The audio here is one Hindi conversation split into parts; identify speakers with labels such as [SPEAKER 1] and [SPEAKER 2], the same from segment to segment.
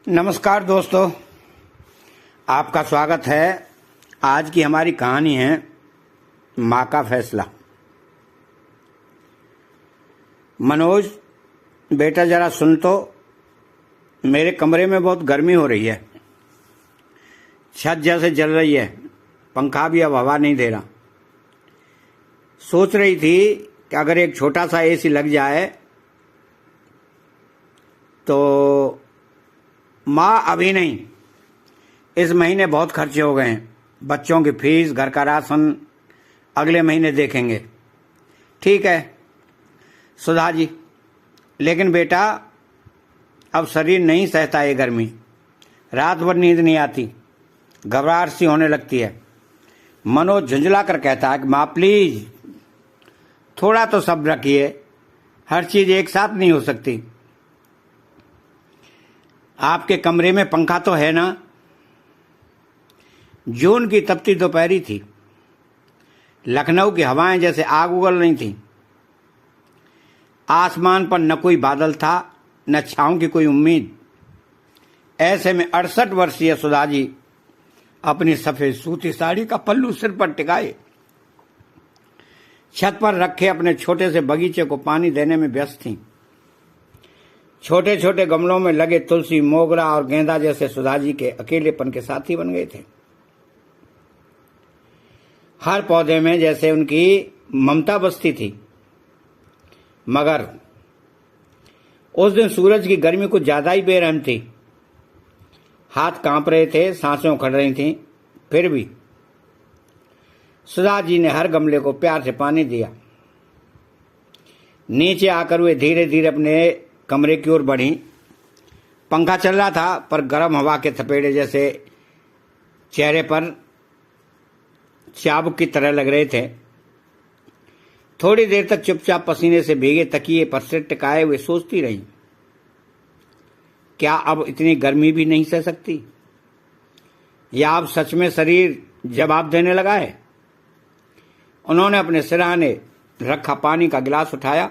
[SPEAKER 1] नमस्कार दोस्तों, आपका स्वागत है। आज की हमारी कहानी है माँ का फैसला। मनोज बेटा जरा सुन तो, मेरे कमरे में बहुत गर्मी हो रही है। छत जैसे जल रही है, पंखा भी अब हवा नहीं दे रहा। सोच रही थी कि अगर एक छोटा सा एसी लग जाए तो माँ अभी नहीं, इस महीने बहुत खर्चे हो गए हैं। बच्चों की फीस, घर का राशन अगले महीने देखेंगे। ठीक है सुधा जी, लेकिन बेटा अब शरीर नहीं सहता ये गर्मी। रात भर नींद नहीं आती, घबराहट सी होने लगती है। मनोज झुंझला कर कहता है कि माँ प्लीज थोड़ा तो सब्र रखिए, हर चीज एक साथ नहीं हो सकती। आपके कमरे में पंखा तो है ना? जून की तपती दोपहरी थी। लखनऊ की हवाएं जैसे आग उगल रही थीं। आसमान पर न कोई बादल था, न छांव की कोई उम्मीद। ऐसे में 68 वर्षीय सुधा जी अपनी सफेद सूती साड़ी का पल्लू सिर पर टिकाए छत पर रखे अपने छोटे से बगीचे को पानी देने में व्यस्त थीं। छोटे छोटे गमलों में लगे तुलसी, मोगरा और गेंदा जैसे सुधा जी के अकेलेपन के साथी बन गए थे। हर पौधे में जैसे उनकी ममता बसती थी। मगर उस दिन सूरज की गर्मी कुछ ज्यादा ही बेरहम थी। हाथ कांप रहे थे, सांसें उखड़ रही थीं। फिर भी सुधा जी ने हर गमले को प्यार से पानी दिया। नीचे आकर वे धीरे धीरे अपने कमरे की ओर बढ़ी। पंखा चल रहा था, पर गर्म हवा के थपेड़े जैसे चेहरे पर चाबुक की तरह लग रहे थे। थोड़ी देर तक चुपचाप पसीने से भीगे तकिए पर सिर टिकाए हुए सोचती रही, क्या अब इतनी गर्मी भी नहीं सह सकती, या अब सच में शरीर जवाब देने लगा है। उन्होंने अपने सिरहाने रखा पानी का गिलास उठाया,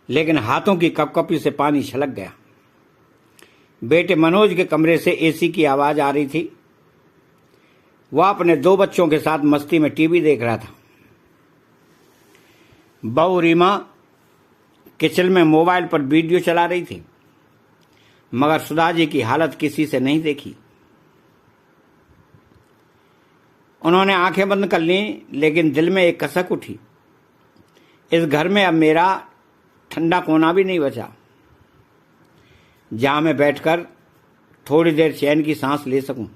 [SPEAKER 1] लेकिन हाथों की कपकपी से पानी छलक गया। बेटे मनोज के कमरे से एसी की आवाज आ रही थी। वह अपने 2 बच्चों के साथ मस्ती में टीवी देख रहा था। बहू रीमा किचन में मोबाइल पर वीडियो चला रही थी, मगर सुधा जी की हालत किसी से नहीं देखी। उन्होंने आंखें बंद कर ली, लेकिन दिल में एक कसक उठी, इस घर में अब मेरा ठंडा कोना भी नहीं बचा जहां मैं बैठकर थोड़ी देर चैन की सांस ले सकूं।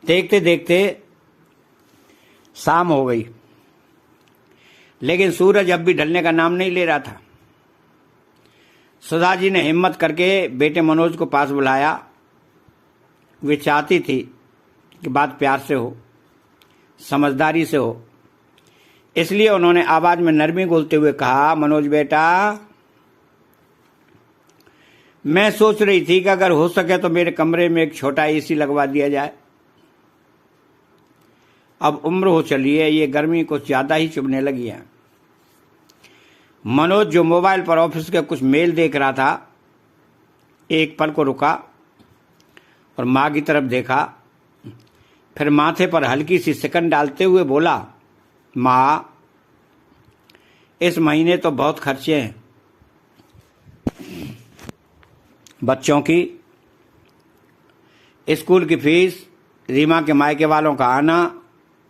[SPEAKER 1] देखते देखते शाम हो गई, लेकिन सूरज अब भी ढलने का नाम नहीं ले रहा था। सुधा जी ने हिम्मत करके बेटे मनोज को पास बुलाया। वे चाहती थी कि बात प्यार से हो, समझदारी से हो। इसलिए उन्होंने आवाज में नरमी घोलते हुए कहा, मनोज बेटा, मैं सोच रही थी कि अगर हो सके तो मेरे कमरे में एक छोटा एसी लगवा दिया जाए। अब उम्र हो चली है, ये गर्मी कुछ ज्यादा ही चुभने लगी है। मनोज जो मोबाइल पर ऑफिस के कुछ मेल देख रहा था, एक पल को रुका और मां की तरफ देखा। फिर माथे पर हल्की सी सिकन डालते हुए बोला, मां इस महीने तो बहुत खर्चे हैं। बच्चों की स्कूल की फीस, रीमा के मायके वालों का आना,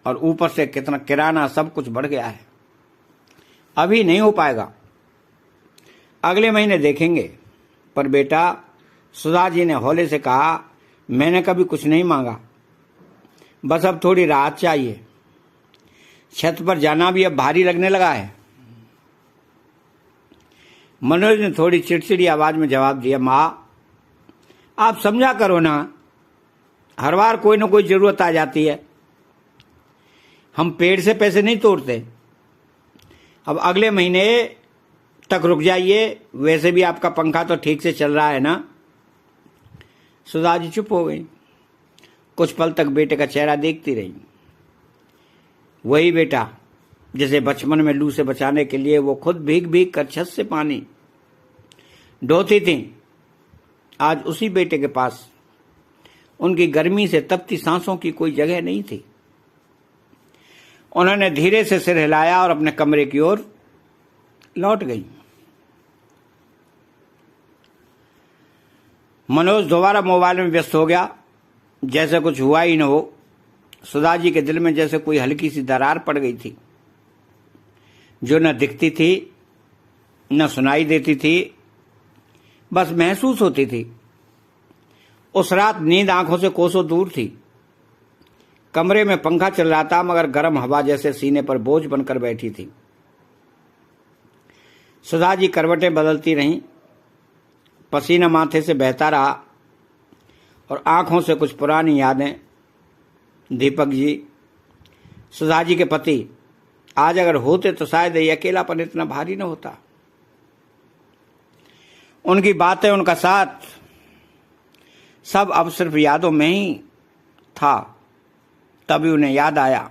[SPEAKER 1] और ऊपर से कितना किराना, सब कुछ बढ़ गया है। अभी नहीं हो पाएगा, अगले महीने देखेंगे। पर बेटा, सुधा जी ने हौले से कहा, मैंने कभी कुछ नहीं मांगा, बस अब थोड़ी राहत चाहिए। छत पर जाना भी अब भारी लगने लगा है। मनोज ने थोड़ी चिड़चिड़ी आवाज में जवाब दिया, मां आप समझा करो ना, हर बार कोई ना कोई जरूरत आ जाती है। हम पेड़ से पैसे नहीं तोड़ते। अब अगले महीने तक रुक जाइए, वैसे भी आपका पंखा तो ठीक से चल रहा है ना। सुधा जी चुप हो गई। कुछ पल तक बेटे का चेहरा देखती रही। वही बेटा जिसे बचपन में लू से बचाने के लिए वो खुद भीग भीग कर छत से पानी ढोती थी, आज उसी बेटे के पास उनकी गर्मी से तपती सांसों की कोई जगह नहीं थी। उन्होंने धीरे से सिर हिलाया और अपने कमरे की ओर लौट गई। मनोज दोबारा मोबाइल में व्यस्त हो गया, जैसे कुछ हुआ ही न हो। सुधा जी के दिल में जैसे कोई हल्की सी दरार पड़ गई थी, जो न दिखती थी न सुनाई देती थी, बस महसूस होती थी। उस रात नींद आंखों से कोसों दूर थी। कमरे में पंखा चल रहा था, मगर गर्म हवा जैसे सीने पर बोझ बनकर बैठी थी। सुधा जी करवटें बदलती रहीं, पसीना माथे से बहता रहा और आंखों से कुछ पुरानी यादें। दीपक जी, सुधा जी के पति, आज अगर होते तो शायद ये अकेलापन इतना भारी न होता। उनकी बातें, उनका साथ, सब अब सिर्फ यादों में ही था। तभी उन्हें याद आया,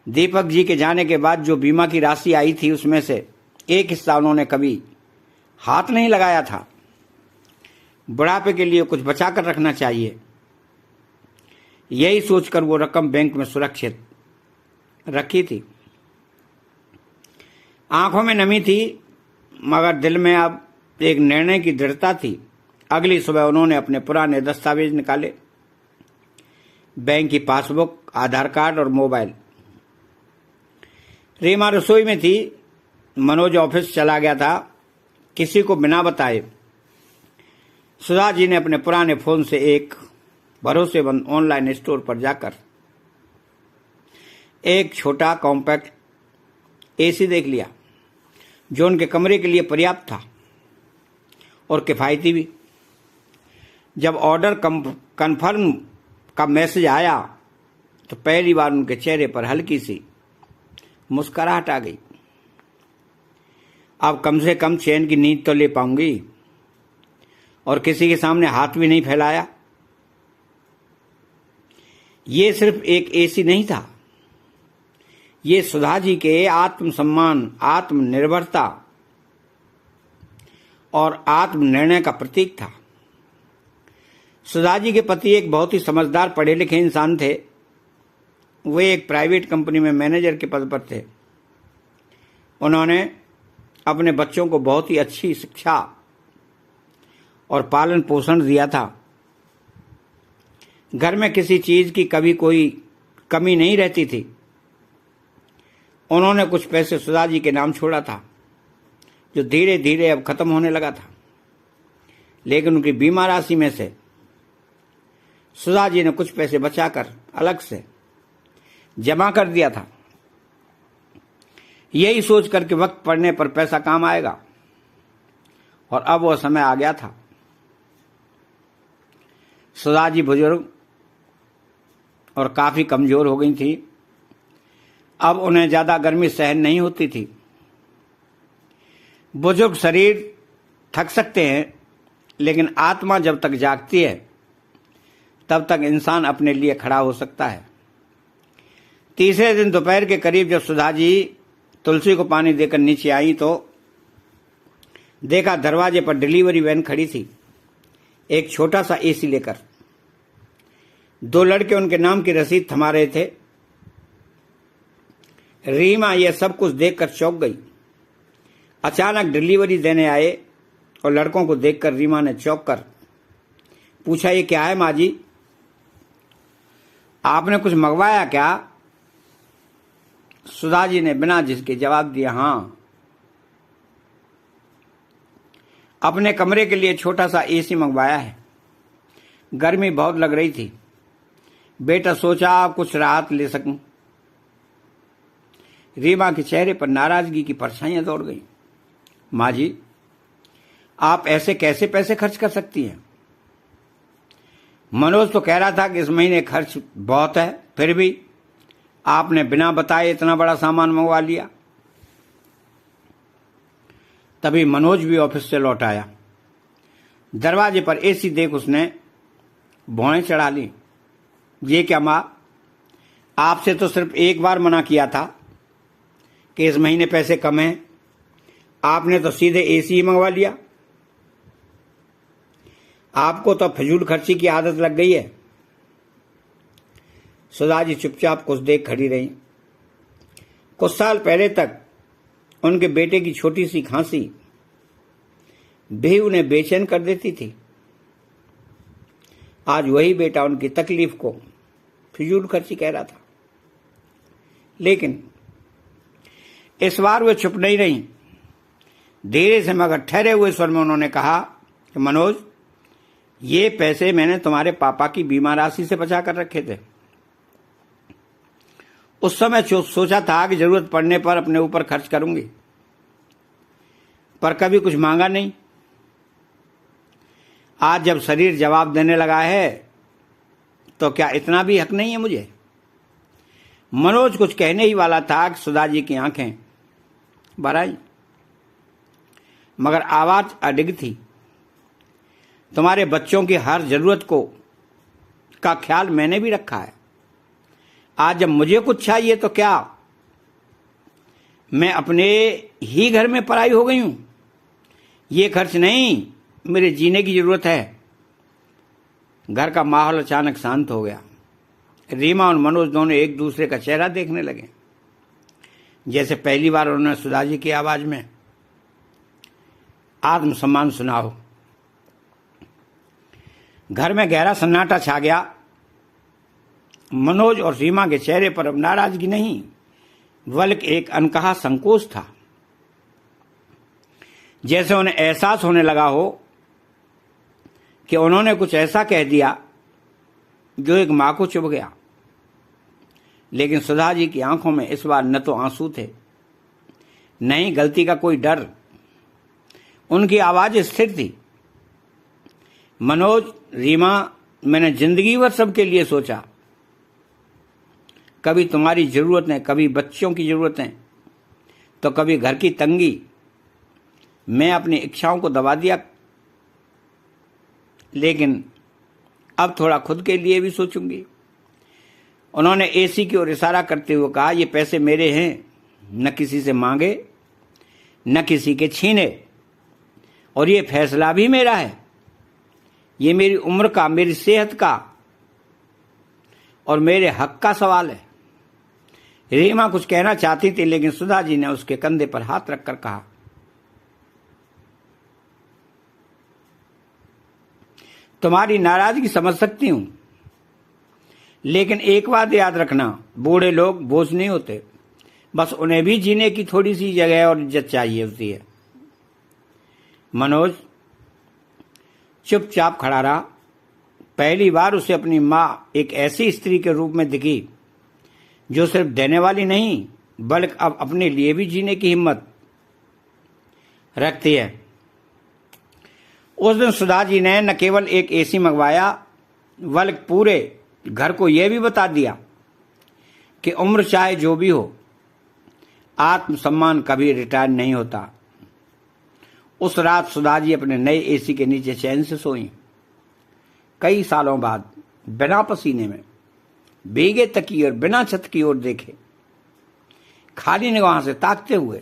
[SPEAKER 1] दीपक जी के जाने के बाद जो बीमा की राशि आई थी, उसमें से एक हिस्सा उन्होंने कभी हाथ नहीं लगाया था। बुढ़ापे के लिए कुछ बचा कर रखना चाहिए, यही सोचकर वो रकम बैंक में सुरक्षित रखी थी। आंखों में नमी थी, मगर दिल में अब एक निर्णय की दृढ़ता थी। अगली सुबह उन्होंने अपने पुराने दस्तावेज निकाले, बैंक की पासबुक, आधार कार्ड और मोबाइल। रीमा रसोई में थी, मनोज ऑफिस चला गया था, किसी को बिना बताए। सुधा जी ने अपने पुराने फोन से एक भरोसेमंद ऑनलाइन स्टोर पर जाकर एक छोटा कॉम्पैक्ट एसी देख लिया, जो उनके कमरे के लिए पर्याप्त था और किफायती भी। जब ऑर्डर कंफर्म का मैसेज आया तो पहली बार उनके चेहरे पर हल्की सी मुस्कुराहट आ गई। अब कम से कम चैन की नींद तो ले पाऊंगी, और किसी के सामने हाथ भी नहीं फैलाया। ये सिर्फ एक एसी नहीं था, ये सुधा जी के आत्मसम्मान, आत्मनिर्भरता और आत्मनिर्णय का प्रतीक था। सुधा जी के पति एक बहुत ही समझदार, पढ़े लिखे इंसान थे। वे एक प्राइवेट कंपनी में मैनेजर के पद पर थे। उन्होंने अपने बच्चों को बहुत ही अच्छी शिक्षा और पालन पोषण दिया था। घर में किसी चीज की कभी कोई कमी नहीं रहती थी। उन्होंने कुछ पैसे सुधा जी के नाम छोड़ा था, जो धीरे धीरे अब खत्म होने लगा था। लेकिन उनकी बीमा राशि में से सुधा जी ने कुछ पैसे बचाकर अलग से जमा कर दिया था, यही सोच कर कि वक्त पड़ने पर पैसा काम आएगा। और अब वह समय आ गया था। सुधा जी बुजुर्ग और काफी कमजोर हो गई थी। अब उन्हें ज्यादा गर्मी सहन नहीं होती थी। बुजुर्ग शरीर थक सकते हैं, लेकिन आत्मा जब तक जागती है तब तक इंसान अपने लिए खड़ा हो सकता है। तीसरे दिन दोपहर के करीब जब सुधा जी तुलसी को पानी देकर नीचे आई तो देखा दरवाजे पर डिलीवरी वैन खड़ी थी, एक छोटा सा एसी लेकर। दो लड़के उनके नाम की रसीद थमा रहे थे। रीमा यह सब कुछ देखकर चौंक गई। अचानक डिलीवरी देने आए और लड़कों को देखकर रीमा ने चौंक कर पूछा, ये क्या है माँ जी, आपने कुछ मंगवाया क्या? सुधा जी ने बिना झिझके जवाब दिया, हाँ, अपने कमरे के लिए छोटा सा एसी मंगवाया है। गर्मी बहुत लग रही थी, बेटा सोचा कुछ राहत ले सकूं। रीमा के चेहरे पर नाराजगी की परछाइयां दौड़ गईं। माँ जी, आप ऐसे कैसे पैसे खर्च कर सकती हैं? मनोज तो कह रहा था कि इस महीने खर्च बहुत है, फिर भी आपने बिना बताए इतना बड़ा सामान मंगवा लिया। तभी मनोज भी ऑफिस से लौट आया। दरवाजे पर एसी देख उसने भौहें चढ़ा ली। ये क्या माँ, आपसे तो सिर्फ एक बार मना किया था कि इस महीने पैसे कम हैं, आपने तो सीधे एसी ही मंगवा लिया। आपको तो फिजूल खर्ची की आदत लग गई है। सुधा जी चुपचाप कुछ देर खड़ी रही। कुछ साल पहले तक उनके बेटे की छोटी सी खांसी भी उन्हें बेचैन कर देती थी। आज वही बेटा उनकी तकलीफ को फिजूल खर्ची कह रहा था। लेकिन इस बार वे चुप नहीं रही। धीरे से मगर ठहरे हुए स्वर में उन्होंने कहा कि मनोज, ये पैसे मैंने तुम्हारे पापा की बीमा राशि से बचा कर रखे थे। उस समय सोचा था कि जरूरत पड़ने पर अपने ऊपर खर्च करूंगी, पर कभी कुछ मांगा नहीं। आज जब शरीर जवाब देने लगा है तो क्या इतना भी हक नहीं है मुझे? मनोज कुछ कहने ही वाला था कि सुधा जी की आंखें भर आई, मगर आवाज अडिग थी। तुम्हारे बच्चों की हर जरूरत का ख्याल मैंने भी रखा है। आज जब मुझे कुछ चाहिए तो क्या मैं अपने ही घर में पराई हो गई हूं? ये खर्च नहीं, मेरे जीने की जरूरत है। घर का माहौल अचानक शांत हो गया। रीमा और मनोज दोनों एक दूसरे का चेहरा देखने लगे, जैसे पहली बार उन्होंने सुधा जी की आवाज में आत्मसम्मान सुना हो। घर में गहरा सन्नाटा छा गया। मनोज और रीमा के चेहरे पर अब नाराजगी नहीं, बल्कि एक अनकहा संकोच था। जैसे उन्हें एहसास होने लगा हो कि उन्होंने कुछ ऐसा कह दिया जो एक मां को चुभ गया। लेकिन सुधा जी की आंखों में इस बार न तो आंसू थे, न ही गलती का कोई डर। उनकी आवाज स्थिर थी। मनोज, रीमा, मैंने जिंदगी भर सबके लिए सोचा। कभी तुम्हारी जरूरतें, कभी बच्चों की जरूरतें, तो कभी घर की तंगी। मैं अपनी इच्छाओं को दबा दिया, लेकिन अब थोड़ा खुद के लिए भी सोचूंगी। उन्होंने एसी की ओर इशारा करते हुए कहा, ये पैसे मेरे हैं, न किसी से मांगे न किसी के छीने, और ये फैसला भी मेरा है। ये मेरी उम्र का, मेरी सेहत का और मेरे हक का सवाल है। रीमा कुछ कहना चाहती थी, लेकिन सुधा जी ने उसके कंधे पर हाथ रखकर कहा, तुम्हारी नाराजगी समझ सकती हूं, लेकिन एक बात याद रखना, बूढ़े लोग बोझ नहीं होते। बस उन्हें भी जीने की थोड़ी सी जगह और इज्जत चाहिए होती है। मनोज चुपचाप खड़ा रहा। पहली बार उसे अपनी मां एक ऐसी स्त्री के रूप में दिखी जो सिर्फ देने वाली नहीं, बल्कि अब अपने लिए भी जीने की हिम्मत रखती है। उस दिन सुधा जी ने न केवल एक एसी मंगवाया, बल्कि पूरे घर को यह भी बता दिया कि उम्र चाहे जो भी हो, आत्मसम्मान कभी रिटायर नहीं होता। उस रात सुधा जी अपने नए एसी के नीचे चैन से सोई। कई सालों बाद बिना पसीने में, भीगे तकिए और बिना छत की ओर देखे, खाली निगाह से ताकते हुए।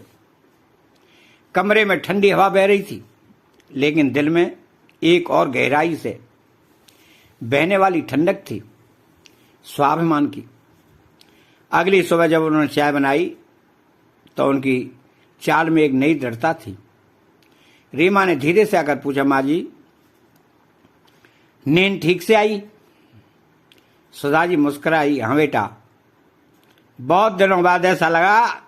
[SPEAKER 1] कमरे में ठंडी हवा बह रही थी, लेकिन दिल में एक और गहराई से बहने वाली ठंडक थी, स्वाभिमान की। अगली सुबह जब उन्होंने चाय बनाई तो उनकी चाल में एक नई दृढ़ता थी। रीमा ने धीरे से आकर पूछा, माँ जी, नींद ठीक से आई? सुधा जी मुस्कुराई, हाँ बेटा, बहुत दिनों बाद ऐसा लगा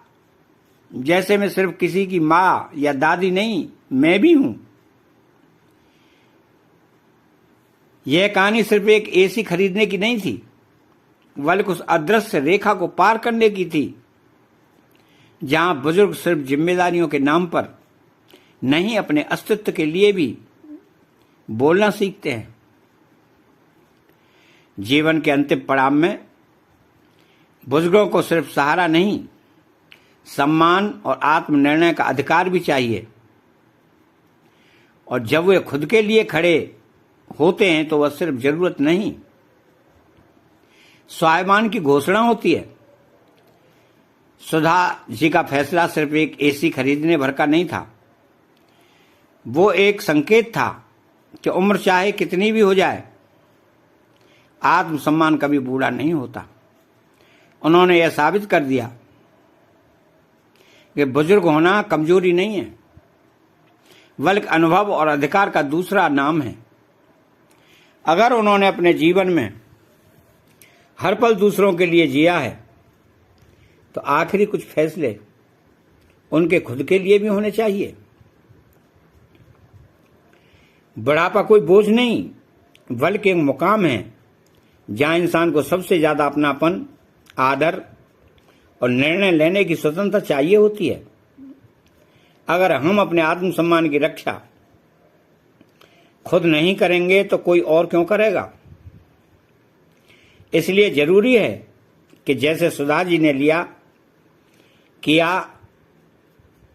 [SPEAKER 1] जैसे मैं सिर्फ किसी की माँ या दादी नहीं, मैं भी हूं। यह कहानी सिर्फ एक एसी खरीदने की नहीं थी, बल्कि उस अदृश्य रेखा को पार करने की थी, जहां बुजुर्ग सिर्फ जिम्मेदारियों के नाम पर नहीं, अपने अस्तित्व के लिए भी बोलना सीखते हैं। जीवन के अंतिम पड़ाव में बुजुर्गों को सिर्फ सहारा नहीं, सम्मान और आत्मनिर्णय का अधिकार भी चाहिए। और जब वे खुद के लिए खड़े होते हैं तो वह सिर्फ जरूरत नहीं, स्वाभिमान की घोषणा होती है। सुधा जी का फैसला सिर्फ एक एसी खरीदने भर का नहीं था, वो एक संकेत था कि उम्र चाहे कितनी भी हो जाए, आत्मसम्मान कभी बूढ़ा नहीं होता। उन्होंने यह साबित कर दिया कि बुजुर्ग होना कमजोरी नहीं है, बल्कि अनुभव और अधिकार का दूसरा नाम है। अगर उन्होंने अपने जीवन में हर पल दूसरों के लिए जिया है, तो आखिरी कुछ फैसले उनके खुद के लिए भी होने चाहिए। बुढ़ापा कोई बोझ नहीं, बल्कि एक मुकाम है जहां इंसान को सबसे ज्यादा अपनापन, आदर और निर्णय लेने की स्वतंत्रता चाहिए होती है। अगर हम अपने आत्मसम्मान की रक्षा खुद नहीं करेंगे तो कोई और क्यों करेगा। इसलिए जरूरी है कि जैसे सुधा जी ने किया,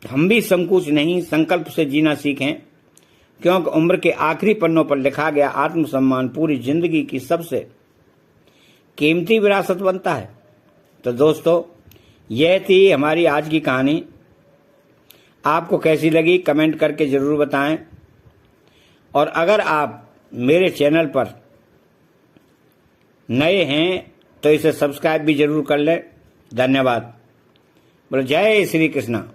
[SPEAKER 1] हम भी संकोच नहीं, संकल्प से जीना सीखें, क्योंकि उम्र के आखिरी पन्नों पर लिखा गया आत्मसम्मान पूरी जिंदगी की सबसे कीमती विरासत बनता है। तो दोस्तों, यह थी हमारी आज की कहानी। आपको कैसी लगी कमेंट करके जरूर बताएं, और अगर आप मेरे चैनल पर नए हैं तो इसे सब्सक्राइब भी जरूर कर लें। धन्यवाद। बोलो जय श्री कृष्णा।